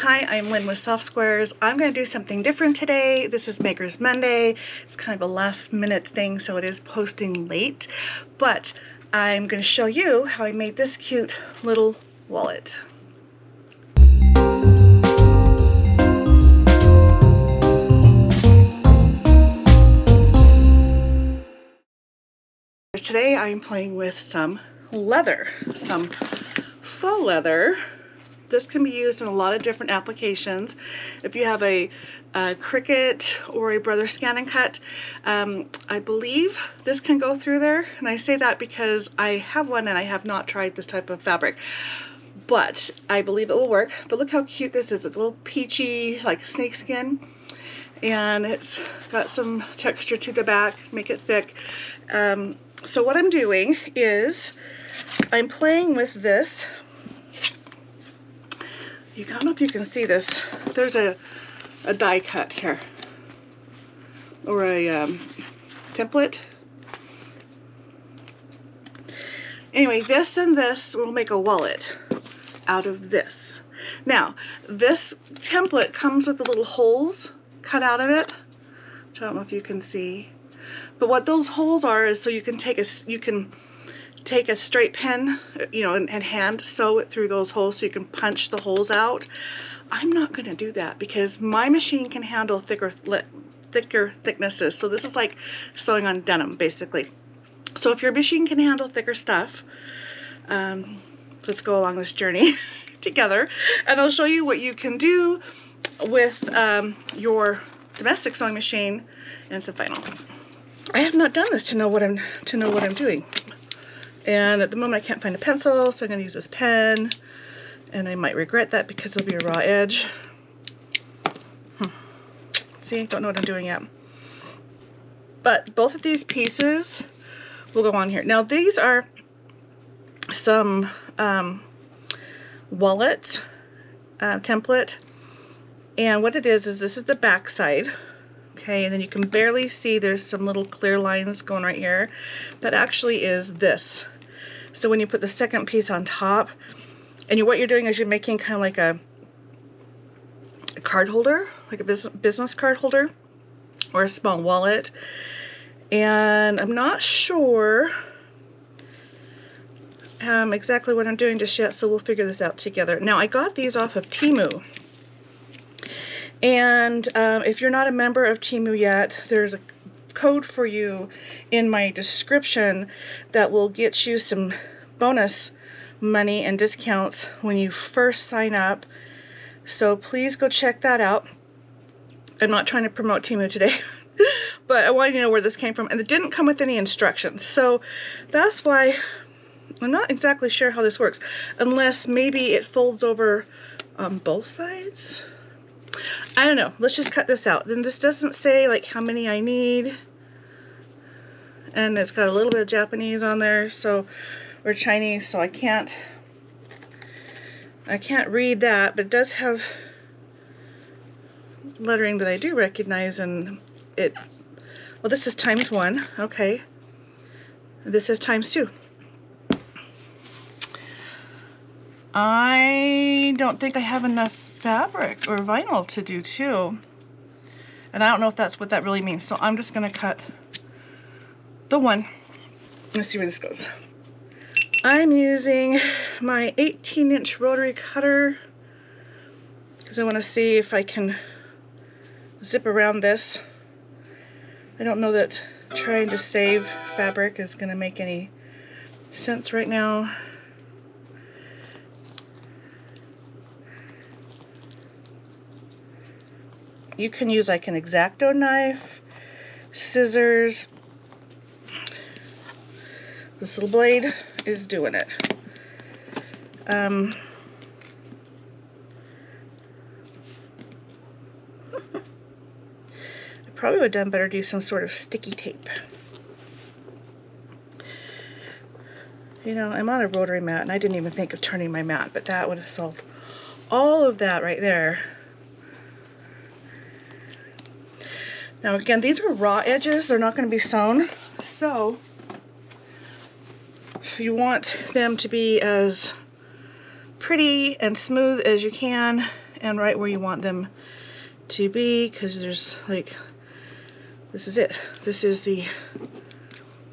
Hi, I'm Lynne with Soft Squares. I'm going to do something different today. This is Maker's Monday. It's kind of a last minute thing, so it is posting late. But I'm going to show you how I made this cute little wallet. Today I'm playing with some leather, some faux leather. This can be used in a lot of different applications. If you have a Cricut or a Brother Scan and Cut, I believe this can go through there. And I say that because I have one and I have not tried this type of fabric. But I believe it will work. But look how cute this is. It's a little peachy, like snake skin. And it's got some texture to the back, make it thick. So what I'm doing is I'm playing with this. I don't know if you can see this. There's a die cut here, or a template. Anyway, this and this will make a wallet out of this. Now, this template comes with the little holes cut out of it, which I don't know if you can see. But what those holes are is so you can take a straight pen, and hand sew it through those holes so you can punch the holes out. I'm not going to do that because my machine can handle thicker thicknesses. So this is like sewing on denim, basically. So if your machine can handle thicker stuff, let's go along this journey together, and I'll show you what you can do with your domestic sewing machine and some vinyl. I have not done this to know what I'm doing. And at the moment I can't find a pencil, so I'm going to use this pen. And I might regret that because it'll be a raw edge. See, don't know what I'm doing yet. But both of these pieces will go on here. Now these are some wallet template. And what it is this is the back side. Okay, and then you can barely see there's some little clear lines going right here. That actually is this. So when you put the second piece on top, and what you're doing is you're making kind of like a card holder, like a business card holder, or a small wallet. And I'm not sure exactly what I'm doing just yet, so we'll figure this out together. Now I got these off of Temu. And if you're not a member of Temu yet, there's a code for you in my description that will get you some bonus money and discounts when you first sign up. So please go check that out. I'm not trying to promote Temu today, but I want you to know where this came from. And it didn't come with any instructions. So that's why I'm not exactly sure how this works, unless maybe it folds over on both sides. I don't know. Let's just cut this out. Then this doesn't say like how many I need. And it's got a little bit of Japanese on there, or Chinese, so I can't read that, but it does have lettering that I do recognize, and well, this is ×1, okay. This is ×2. I don't think I have enough fabric or vinyl to do 2, and I don't know if that's what that really means, so I'm just going to cut the 1. Let's see where this goes. I'm using my 18-inch rotary cutter because I want to see if I can zip around this. I don't know that trying to save fabric is going to make any sense right now. You can use like an X-Acto knife, scissors. This little blade is doing it. I probably would have done better to use some sort of sticky tape. I'm on a rotary mat and I didn't even think of turning my mat, but that would have solved all of that right there. Now again, these are raw edges, they're not going to be sewn, so you want them to be as pretty and smooth as you can, and right where you want them to be, because there's like, this is it. This is the,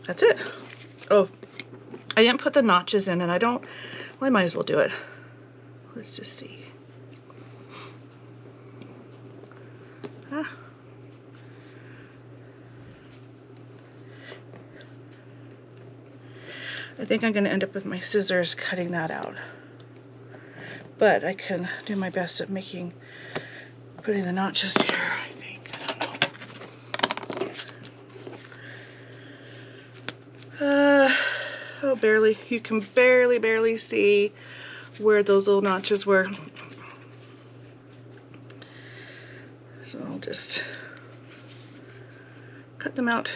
that's it. Oh, I didn't put the notches in, and I don't, well, I might as well do it. Let's just see. Ah. I think I'm going to end up with my scissors cutting that out. But I can do my best at putting the notches here, I think. I don't know. Oh, barely. You can barely see where those little notches were. So I'll just cut them out.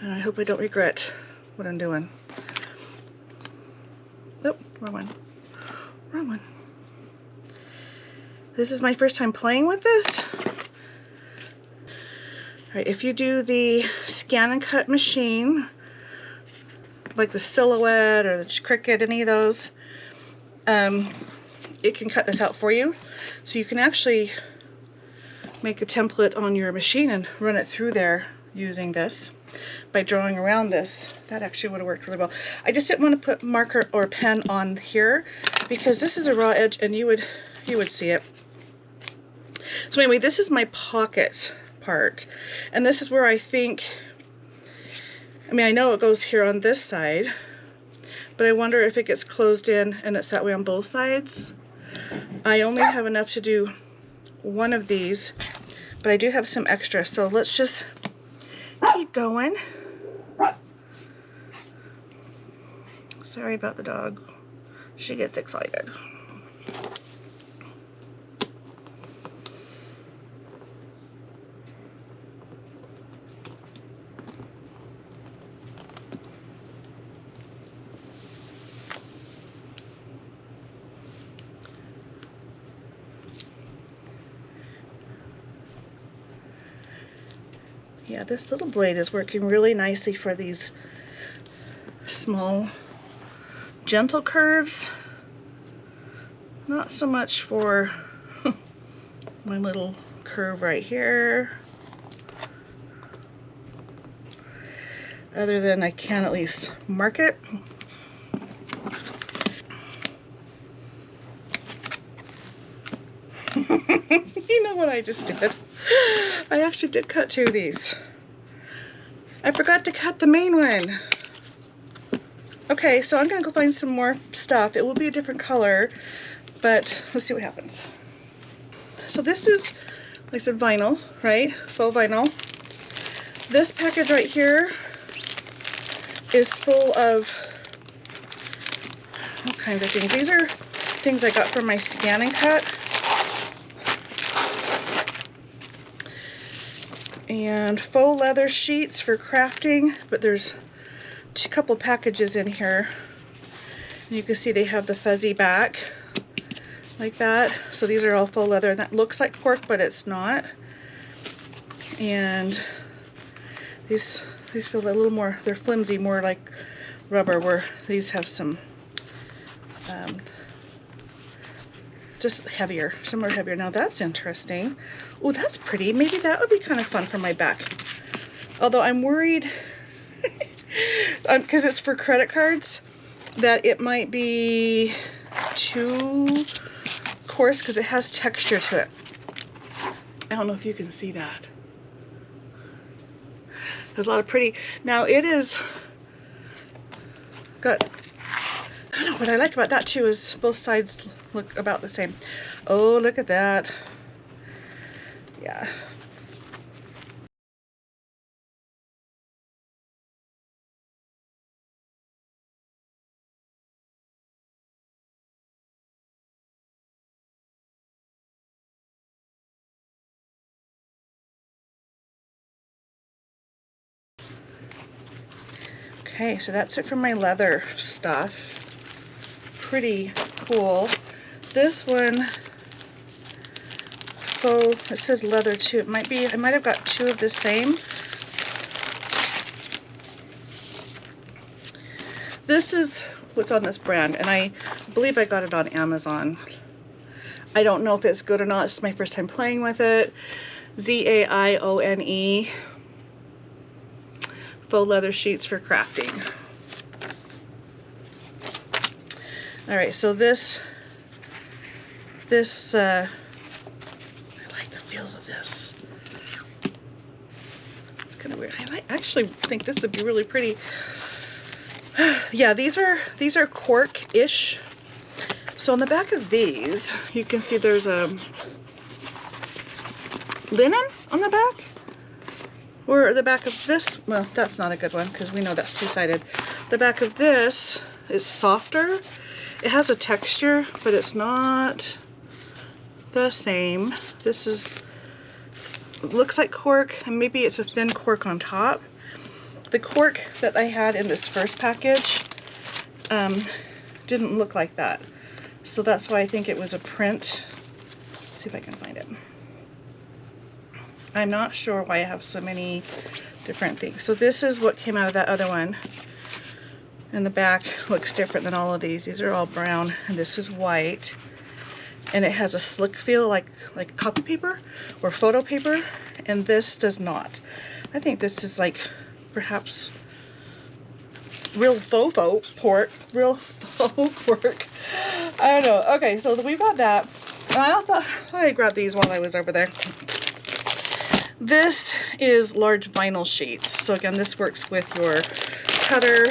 And I hope I don't regret what I'm doing. Nope, wrong one. Wrong one. This is my first time playing with this. Alright, if you do the scan and cut machine, like the Silhouette or the Cricut, any of those, it can cut this out for you. So you can actually make a template on your machine and run it through there using this by drawing around this. That actually would have worked really well. I just didn't want to put marker or pen on here because this is a raw edge and you would see it. So anyway, this is my pocket part, and this is where I think, I mean, I know it goes here on this side, but I wonder if it gets closed in and it's that way on both sides. I only have enough to do one of these, but I do have some extra, so let's just keep going. Sorry about the dog. She gets excited. Yeah, this little blade is working really nicely for these small, gentle curves. Not so much for my little curve right here. Other than I can at least mark it. You know what I just did? I actually did cut two of these. I forgot to cut the main one. Okay, so I'm gonna go find some more stuff. It will be a different color, but let's see what happens. So this is, like I said, vinyl, right? Faux vinyl. This package right here is full of all kinds of things. These are things I got from my scan and cut. And faux leather sheets for crafting, but there's a couple packages in here. And you can see they have the fuzzy back like that. So these are all faux leather, and that looks like cork, but it's not. And these feel a little more, they're flimsy, more like rubber, where these have some just heavier, some are heavier. Now that's interesting. Oh, that's pretty. Maybe that would be kind of fun for my back. Although I'm worried, because it's for credit cards, that it might be too coarse because it has texture to it. I don't know if you can see that. There's a lot of pretty. Now it is got, I don't know, what I like about that too is both sides look about the same. Oh, look at that. Yeah. Okay, so that's it for my leather stuff. Pretty cool. This one, faux, it says leather too. It might be, I might have got two of the same. This is what's on this brand, and I believe I got it on Amazon. I don't know if it's good or not. It's my first time playing with it. Z-A-I-O-N-E. Faux leather sheets for crafting. All right, so this I like the feel of this. It's kind of weird. I actually think this would be really pretty. Yeah, these are cork-ish. So on the back of these, you can see there's a linen on the back. Or the back of this, well, that's not a good one because we know that's two-sided. The back of this is softer. It has a texture, but it's not the same. This looks like cork, and maybe it's a thin cork on top. The cork that I had in this first package didn't look like that. So that's why I think it was a print. Let's see if I can find it. I'm not sure why I have so many different things. So this is what came out of that other one. And the back looks different than all of these. These are all brown, and this is white. And it has a slick feel like copy paper or photo paper, and this does not. I think this is like perhaps real faux cork. I don't know. Okay, so we got that. And I thought I'd grab these while I was over there. This is large vinyl sheets. So again, this works with your cutter.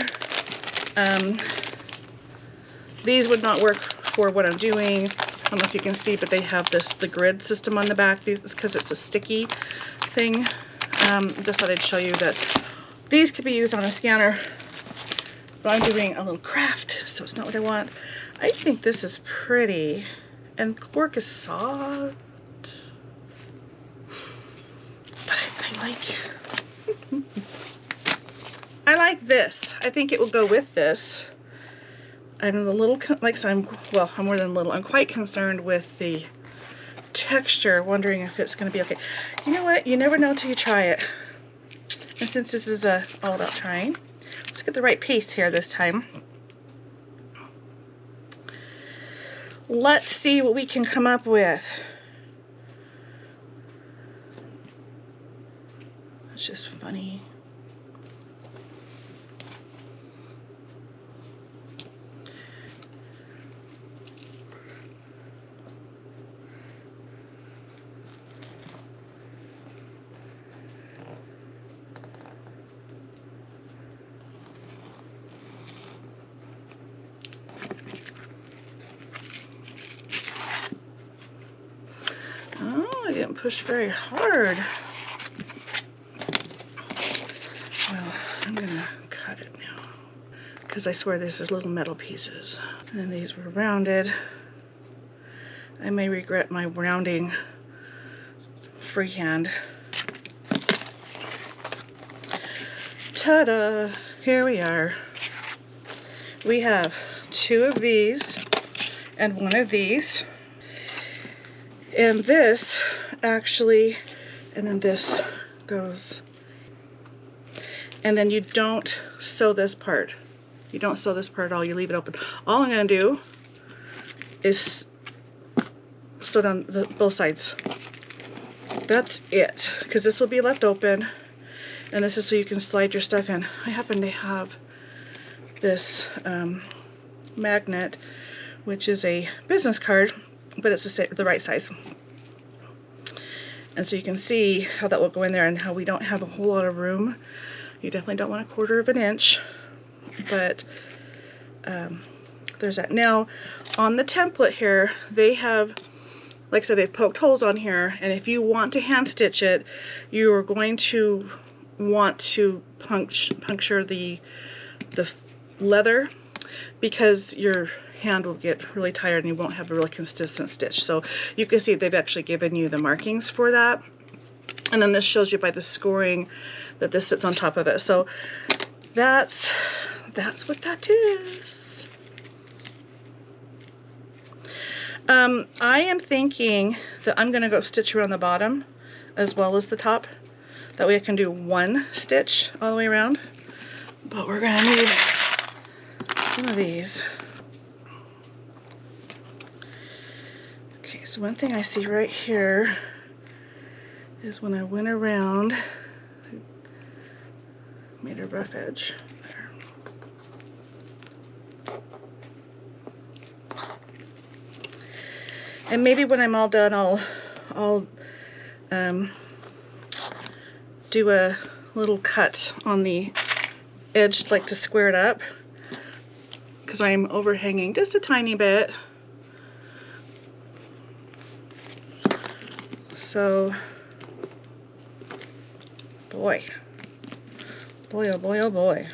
These would not work for what I'm doing. I don't know if you can see, but they have the grid system on the back. These because it's a sticky thing. Just thought I'd show you that these could be used on a scanner. But I'm doing a little craft, so it's not what I want. I think this is pretty, and cork is soft. But I like this. I think it will go with this. I'm a little, I'm more than a little, I'm quite concerned with the texture, wondering if it's going to be okay. You know what? You never know until you try it. And since this is all about trying, let's get the right piece here this time. Let's see what we can come up with. It's just funny. Oh, I didn't push very hard. Well, I'm gonna cut it now because I swear these are little metal pieces. And then these were rounded. I may regret my rounding freehand. Ta-da! Here we are. We have 2 of these and 1 of these. And this actually, and then this goes. And then you don't sew this part. You don't sew this part at all, you leave it open. All I'm gonna do is sew down both sides. That's it, because this will be left open, and this is so you can slide your stuff in. I happen to have this magnet, which is a business card, but it's the right size. And so you can see how that will go in there and how we don't have a whole lot of room. You definitely don't want 1/4 of an inch, but there's that. Now, on the template here, they have, like I said, they've poked holes on here, and if you want to hand stitch it, you are going to want to puncture the leather, because your hand will get really tired and you won't have a really consistent stitch. So you can see they've actually given you the markings for that. And then this shows you by the scoring that this sits on top of it. So that's what that is. I am thinking that I'm gonna go stitch around the bottom as well as the top. That way I can do 1 stitch all the way around. But we're gonna need some of these. Okay, so So one thing I see right here is when I went around, I made a rough edge there. And maybe when I'm all done, I'll do a little cut on the edge, like to square it up, because I'm overhanging just a tiny bit. So, boy, oh boy, oh boy.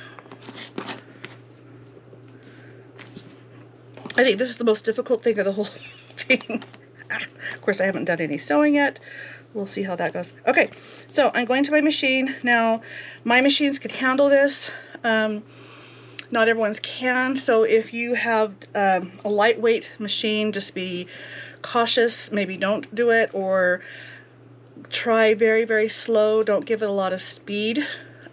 I think this is the most difficult thing of the whole thing. Of course, I haven't done any sewing yet. We'll see how that goes. Okay, so I'm going to my machine. Now, my machines can handle this. Not everyone's can. So if you have a lightweight machine, just be cautious. Maybe don't do it, or try very, very slow. Don't give it a lot of speed.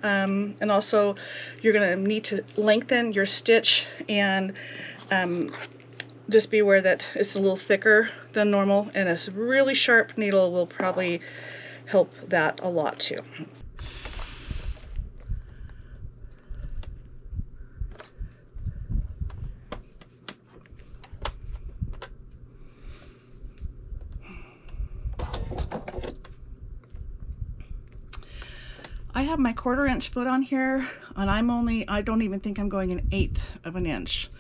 And also, you're going to need to lengthen your stitch, and just be aware that it's a little thicker than normal, and a really sharp needle will probably help that a lot too. I have my 1/4 inch foot on here, and I don't even think I'm going 1/8 of an inch,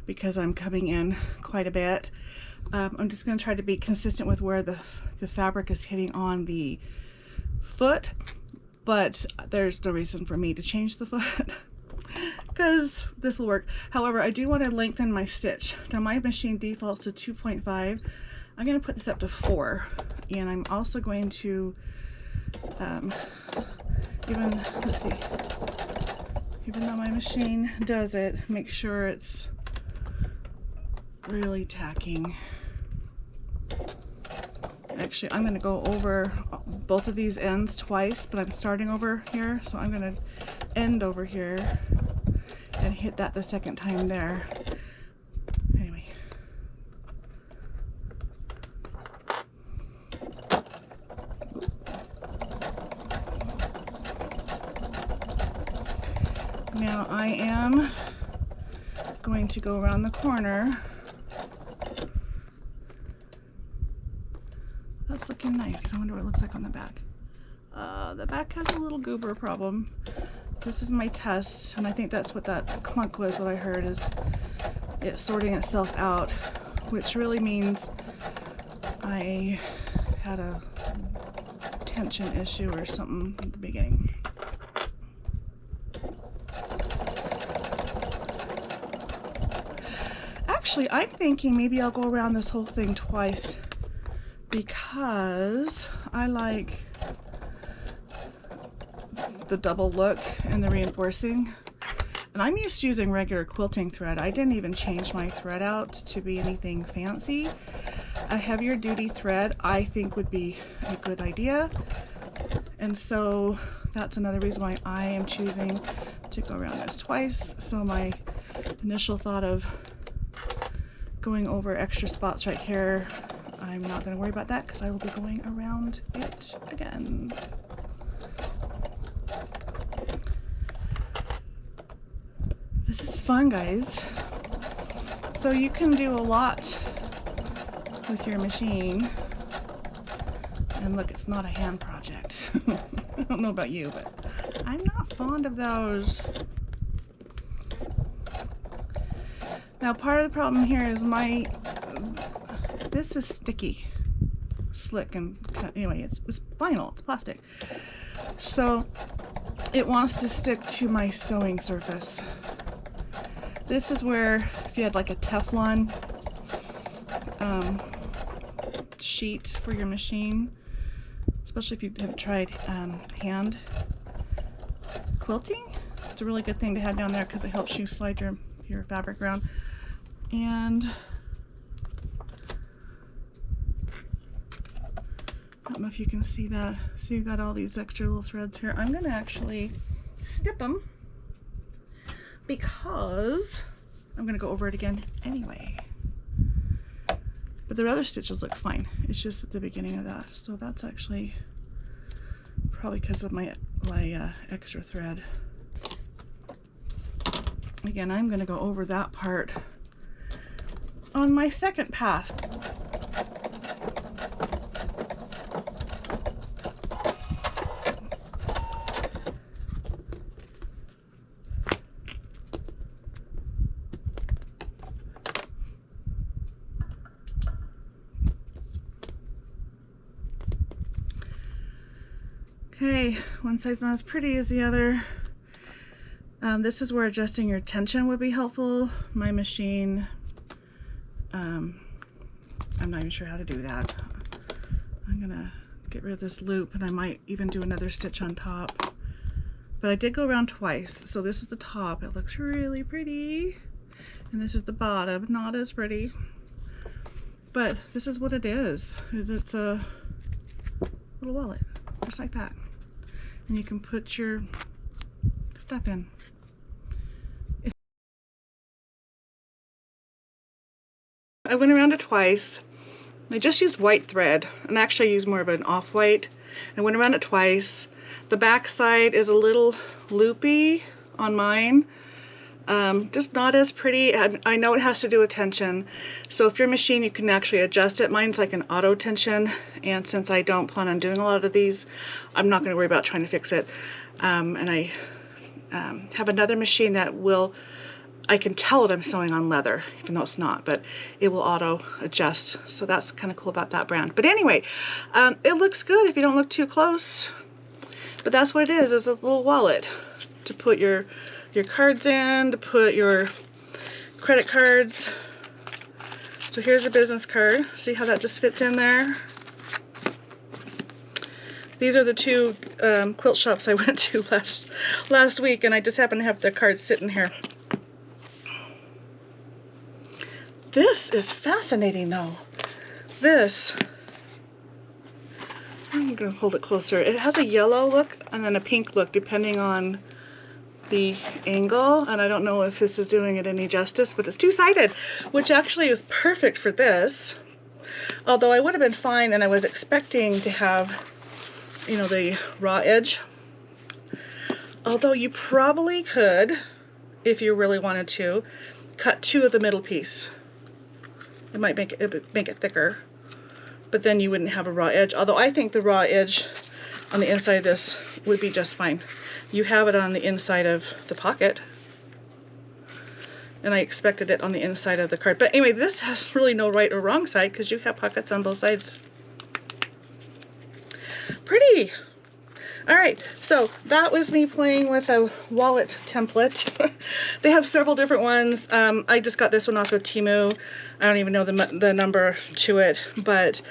because I'm coming in quite a bit. I'm just going to try to be consistent with where the fabric is hitting on the foot, but there's no reason for me to change the foot because this will work. However, I do want to lengthen my stitch. Now my machine defaults to 2.5. I'm going to put this up to 4, and I'm also going to let's see, even though my machine does it, make sure it's really tacking. Actually, I'm going to go over both of these ends twice, but I'm starting over here, so I'm going to end over here and hit that the second time there. Anyway. Now I am going to go around the corner. That's looking nice. I wonder what it looks like on the back. The back has a little goober problem. This is my test, and I think that's what that clunk was that I heard, is it sorting itself out, which really means I had a tension issue or something at the beginning. Actually, I'm thinking maybe I'll go around this whole thing twice, because I like the double look and the reinforcing. And I'm used to using regular quilting thread. I didn't even change my thread out to be anything fancy. A heavier duty thread I think would be a good idea. And so that's another reason why I am choosing to go around this twice. So my initial thought of going over extra spots right here, I'm not going to worry about that because I will be going around it again. This is fun, guys. So you can do a lot with your machine. And look, it's not a hand project. I don't know about you, but I'm not fond of those. Now, part of the problem here is this is sticky, slick, and anyway, it's vinyl, it's plastic. So it wants to stick to my sewing surface. This is where if you had like a Teflon sheet for your machine, especially if you have tried hand quilting, it's a really good thing to have down there because it helps you slide your fabric around. And I don't know if you can see that. So you've got all these extra little threads here. I'm going to actually snip them because I'm going to go over it again anyway. But the other stitches look fine. It's just at the beginning of that. So that's actually probably because of my extra thread. Again, I'm going to go over that part on my second pass. Okay, one side's not as pretty as the other. This is where adjusting your tension would be helpful. My machine, I'm not even sure how to do that. I'm gonna get rid of this loop, and I might even do another stitch on top. But I did go around twice. So this is the top. It looks really pretty. And this is the bottom, not as pretty. But this is what it is it's a little wallet, just like that. And you can put your stuff in. I went around it twice. I just used white thread, and actually I used more of an off-white. I went around it twice. The back side is a little loopy on mine. Just not as pretty. I know it has to do with tension. So if your machine, you can actually adjust it. Mine's like an auto tension, and since I don't plan on doing a lot of these, I'm not going to worry about trying to fix it. And I have another machine that will, I can tell that I'm sewing on leather, even though it's not, but it will auto adjust. So that's kind of cool about that brand. But anyway, it looks good if you don't look too close. But that's what it is a little wallet to put your cards in, to put your credit cards. So here's a business card. See how that just fits in there? These are the two quilt shops I went to last week, and I just happened to have the cards sitting here. This is fascinating though. This, I'm gonna hold it closer. It has a yellow look and then a pink look depending on the angle, and I don't know if this is doing it any justice, but it's two-sided, which actually is perfect for this. Although I would have been fine, and I was expecting to have, you know, the raw edge. Although you probably could, if you really wanted to, cut two of the middle piece. It might make it thicker, but then you wouldn't have a raw edge. Although I think the raw edge on the inside of this would be just fine. You have it on the inside of the pocket, and I expected it on the inside of the card. But anyway, this has really no right or wrong side because you have pockets on both sides. Pretty. All right, so that was me playing with a wallet template. They have several different ones. I just got this one off of Temu. I don't even know the number to it, but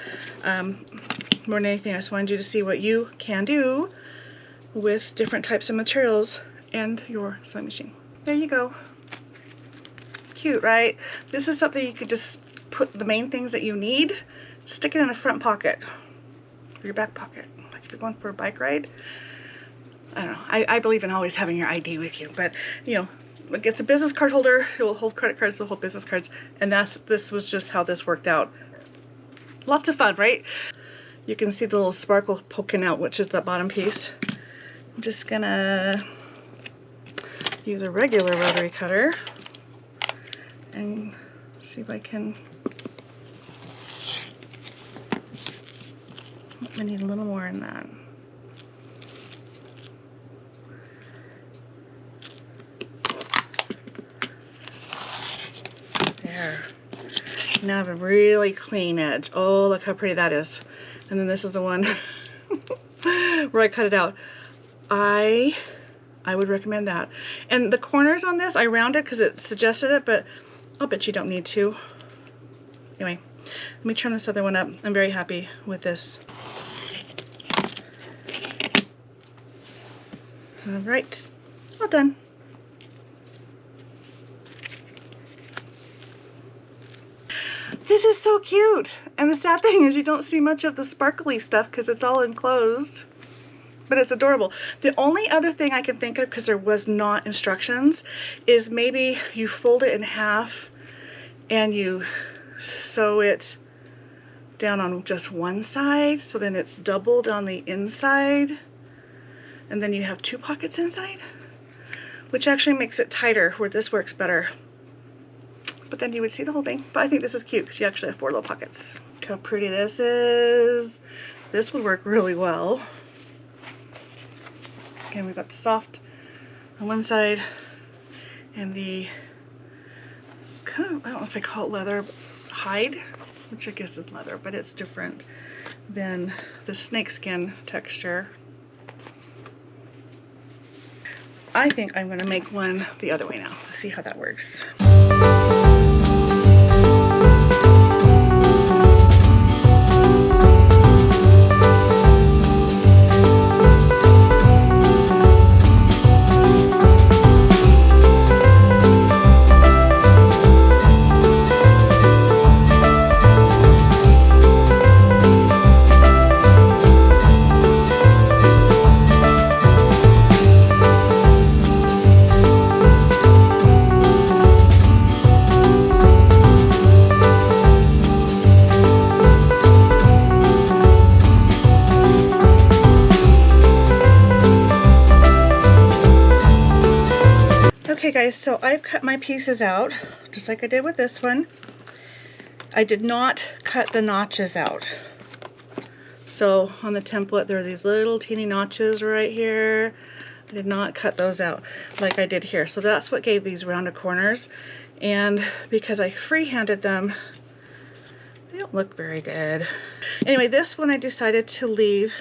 more than anything, I just wanted you to see what you can do with different types of materials and your sewing machine. There you go. Cute, right? This is something you could just put the main things that you need, stick it in a front pocket or your back pocket. Like if you're going for a bike ride. I don't know. I believe in always having your ID with you, but you know, it's a business card holder. It will hold credit cards, it will hold business cards, and this was just how this worked out. Lots of fun, right? You can see the little sparkle poking out, which is the bottom piece. I'm just gonna use a regular rotary cutter and see if I can. I need a little more in that. There. Now I have a really clean edge. Oh, look how pretty that is. And then this is the one where I cut it out. I would recommend that. And the corners on this, I rounded because it suggested it, but I'll bet you don't need to. Anyway, let me turn this other one up. I'm very happy with this. All right, all done. This is so cute. And the sad thing is you don't see much of the sparkly stuff because it's all enclosed. But it's adorable. The only other thing I can think of, because there was not instructions, is maybe you fold it in half and you sew it down on just one side, so then it's doubled on the inside, and then you have 2 pockets inside, which actually makes it tighter where this works better. But then you would see the whole thing. But I think this is cute because you actually have 4 little pockets. Look how pretty this is. This would work really well. Again, we've got the soft on one side and the, it's kind of, I don't know if I call it leather, hide, which I guess is leather, but it's different than the snakeskin texture. I think I'm going to make one the other way now. Let's see how that works. Okay guys, so I've cut my pieces out, just like I did with this one. I did not cut the notches out. So on the template, there are these little teeny notches right here. I did not cut those out like I did here. So that's what gave these rounded corners. And because I freehanded them, they don't look very good. Anyway, this one I decided to leave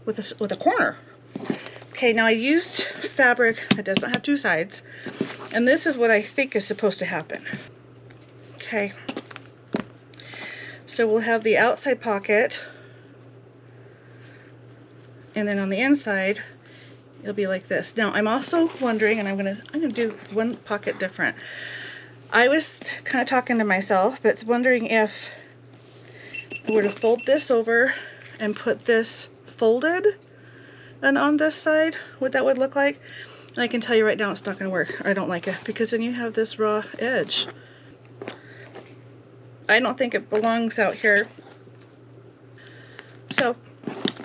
with a corner. Okay, now I used fabric that does not have 2 sides, and this is what I think is supposed to happen. Okay, so we'll have the outside pocket, and then on the inside it'll be like this. Now I'm also wondering, and I'm gonna do one pocket different. I was kind of talking to myself, but wondering if I were to fold this over and put this folded and on this side, what that would look like. And I can tell you right now it's not going to work. I don't like it, because then you have this raw edge. I don't think it belongs out here. So,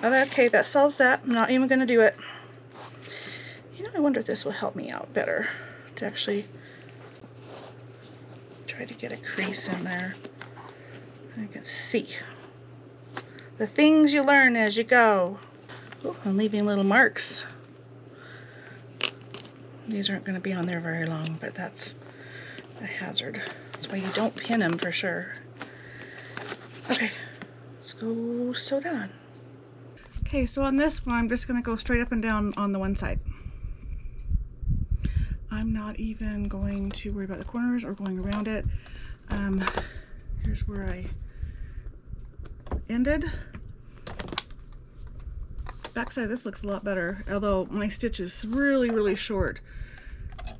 okay, that solves that. I'm not even going to do it. You know, I wonder if this will help me out better to actually try to get a crease in there. I can see the things you learn as you go. Oh, I'm leaving little marks. These aren't going to be on there very long, but that's a hazard. That's why you don't pin them for sure. Okay, let's go sew that on. Okay, so on this one, I'm just going to go straight up and down on the one side. I'm not even going to worry about the corners or going around it. Here's where I ended. Backside, this looks a lot better, although my stitch is really, really short.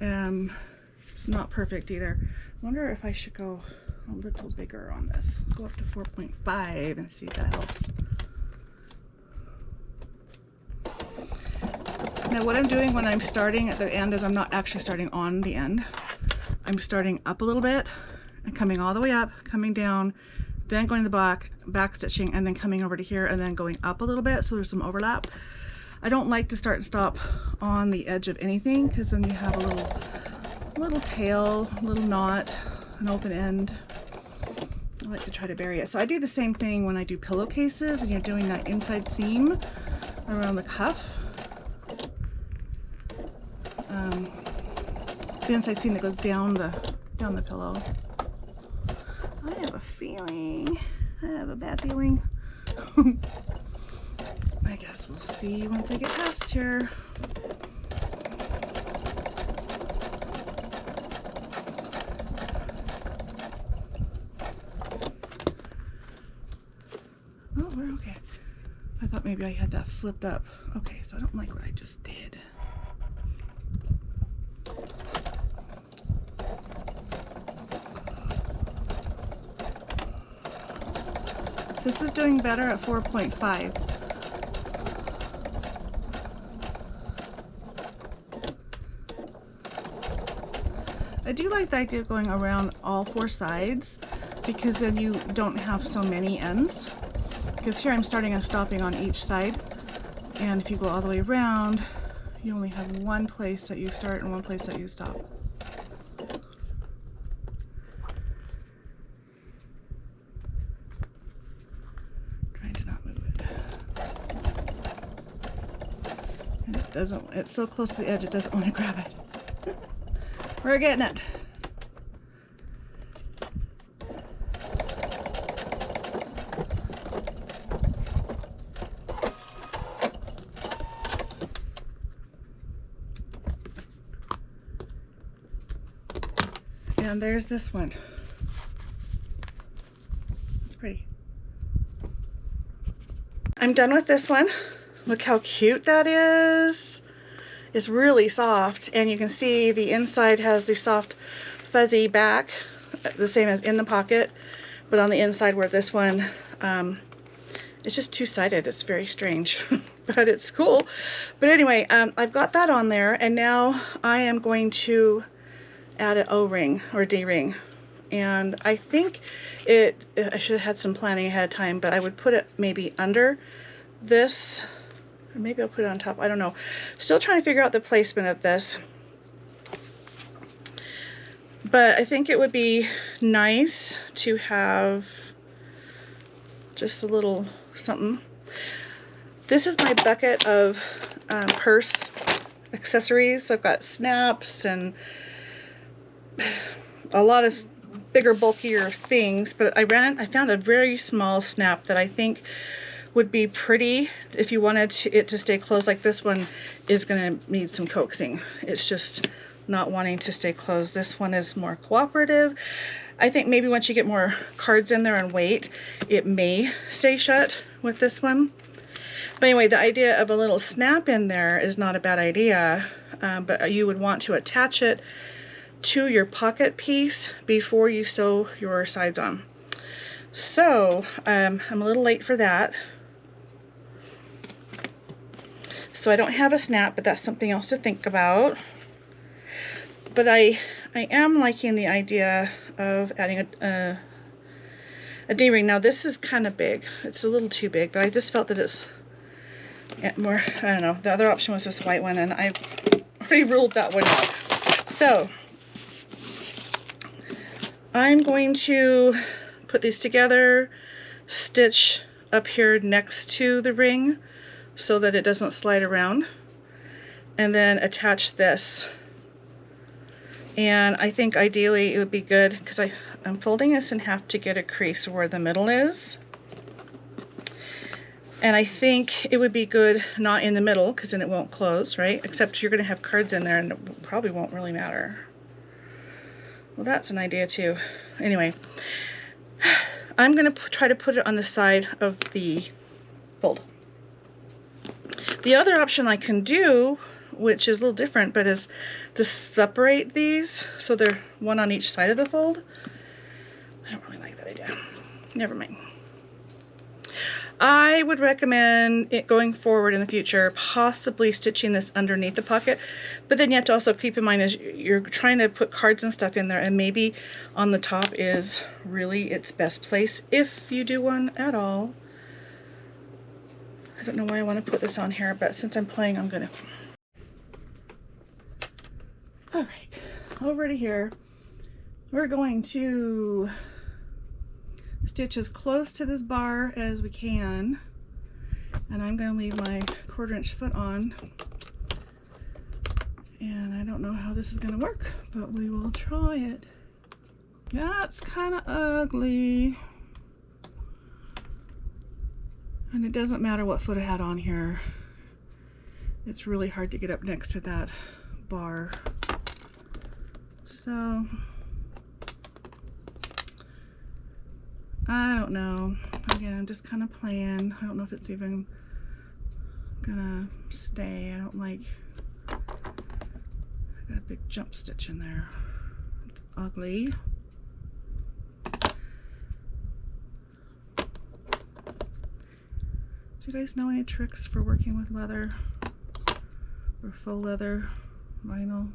It's not perfect either. I wonder if I should go a little bigger on this. Go up to 4.5 and see if that helps. Now what I'm doing when I'm starting at the end is I'm not actually starting on the end. I'm starting up a little bit and coming all the way up, coming down, then going to the back stitching, and then coming over to here and then going up a little bit so there's some overlap. I don't like to start and stop on the edge of anything, because then you have a little tail, a little knot, an open end. I like to try to bury it. So I do the same thing when I do pillowcases and you're doing that inside seam around the cuff. The inside seam that goes down the pillow. I have a feeling, I have a bad feeling. I guess we'll see once I get past here. Oh, we're okay. I thought maybe I had that flipped up. Okay, so I don't like what I just did. This is doing better at 4.5. I do like the idea of going around all 4 sides, because then you don't have so many ends. Because here I'm starting and stopping on each side, and if you go all the way around, you only have one place that you start and one place that you stop. Trying to not move it. And it doesn't, it's so close to the edge it doesn't want to grab it. We're getting it. And there's this one. It's pretty. I'm done with this one. Look how cute that is. It's really soft, and you can see the inside has the soft fuzzy back, the same as in the pocket, but on the inside where this one, it's just two-sided. It's very strange, but it's cool. But anyway, I've got that on there, and now I am going to add an O-ring or D-ring. And I think I should have had some planning ahead of time, but I would put it maybe under this, or maybe I'll put it on top. I don't know. Still trying to figure out the placement of this. But I think it would be nice to have just a little something. This is my bucket of purse accessories. So I've got snaps and a lot of bigger, bulkier things, but I found a very small snap that I think would be pretty if you wanted it to stay closed. Like this one is going to need some coaxing. It's just not wanting to stay closed. This one is more cooperative. I think maybe once you get more cards in there and weight, it may stay shut with this one. But anyway, the idea of a little snap in there is not a bad idea, but you would want to attach it to your pocket piece before you sew your sides on. So I'm a little late for that. So I don't have a snap, but that's something else to think about. But I am liking the idea of adding a D-ring. Now this is kind of big. It's a little too big, but I just felt that it's more, I don't know. The other option was this white one, and I already ruled that one out. So I'm going to put these together, stitch up here next to the ring so that it doesn't slide around, and then attach this. And I think ideally it would be good, because I'm folding this in half to get a crease where the middle is. And I think it would be good not in the middle, because then it won't close, right? Except you're going to have cards in there and it probably won't really matter. Well, that's an idea too. Anyway, I'm going to try to put it on the side of the fold. The other option I can do, which is a little different, but is to separate these so they're one on each side of the fold. I don't really like that idea. Never mind. I would recommend it going forward in the future, possibly stitching this underneath the pocket, but then you have to also keep in mind as you're trying to put cards and stuff in there, and maybe on the top is really its best place if you do one at all. I don't know why I want to put this on here, but since I'm playing, I'm gonna. All right, over to here. We're going to stitch as close to this bar as we can, and I'm going to leave my 1/4 inch foot on, and I don't know how this is going to work, but we will try it. That's kind of ugly, and it doesn't matter what foot I had on here. It's really hard to get up next to that bar, so I don't know. Again, I'm just kind of playing. I don't know if it's even gonna stay. I don't like, I got a big jump stitch in there. It's ugly. Do you guys know any tricks for working with leather or faux leather, vinyl?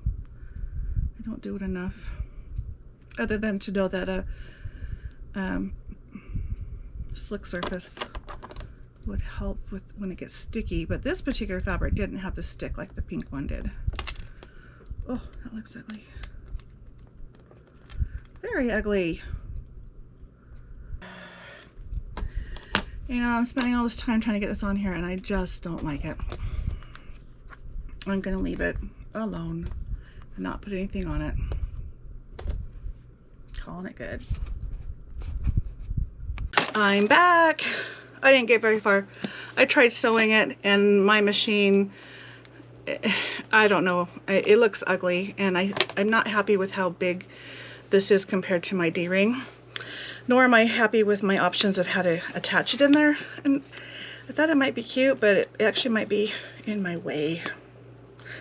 I don't do it enough, other than to know that slick surface would help with when it gets sticky, but this particular fabric didn't have the stick like the pink one did. Oh, that looks ugly. Very ugly. You know, I'm spending all this time trying to get this on here and I just don't like it. I'm gonna leave it alone and not put anything on it. Calling it good. I'm back. I didn't get very far. I tried sewing it and my machine, I don't know, it looks ugly, and I'm not happy with how big this is compared to my D-ring, nor am I happy with my options of how to attach it in there. And I thought it might be cute, but it actually might be in my way.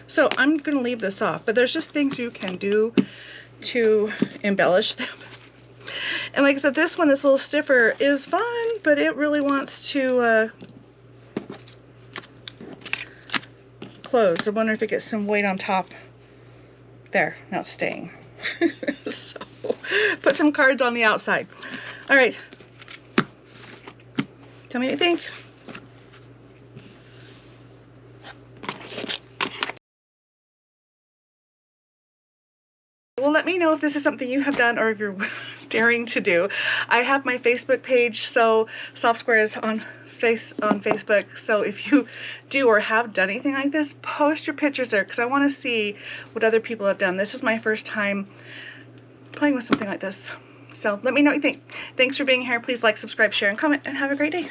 So I'm gonna leave this off, but there's just things you can do to embellish them. And like I said, this one, this little stiffer, is fun, but it really wants to close. I wonder if it gets some weight on top. There, now it's staying. So, put some cards on the outside. All right. Tell me what you think. Well, let me know if this is something you have done or if you're daring to do. I have my Facebook page, so softsquares on Facebook. So if you do or have done anything like this, post your pictures there because I want to see what other people have done. This is my first time playing with something like this. So let me know what you think. Thanks for being here. Please like, subscribe, share, and comment, and have a great day.